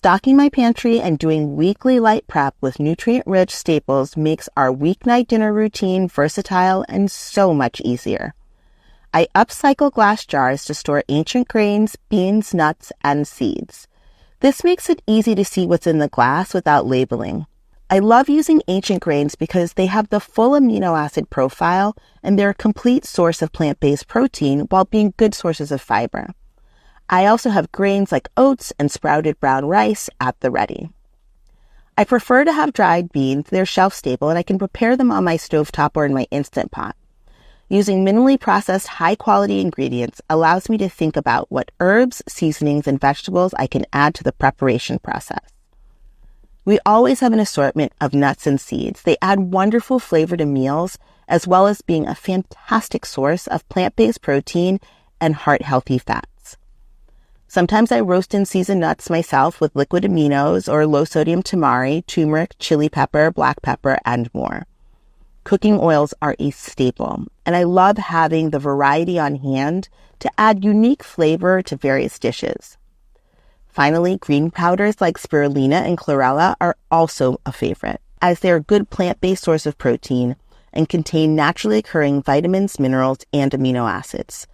Stocking my pantry and doing weekly light prep with nutrient-rich staples makes our weeknight dinner routine versatile and so much easier. I upcycle glass jars to store ancient grains, beans, nuts, and seeds. This makes it easy to see what's in the glass without labeling. I love using ancient grains because they have the full amino acid profile and they're a complete source of plant-based protein while being good sources of fiber. I also have grains like oats and sprouted brown rice at the ready. I prefer to have dried beans. They're shelf-stable and I can prepare them on my stovetop or in my Instant Pot. Using minimally processed high-quality ingredients allows me to think about what herbs, seasonings, and vegetables I can add to the preparation process. We always have an assortment of nuts and seeds. They add wonderful flavor to meals, as well as being a fantastic source of plant-based protein and heart-healthy fats. Sometimes I roast and season nuts myself with liquid aminos or low-sodium tamari, turmeric, chili pepper, black pepper, and more. Cooking oils are a staple, and I love having the variety on hand to add unique flavor to various dishes. Finally, green powders like spirulina and chlorella are also a favorite, as they're a good plant-based source of protein and contain naturally occurring vitamins, minerals, and amino acids.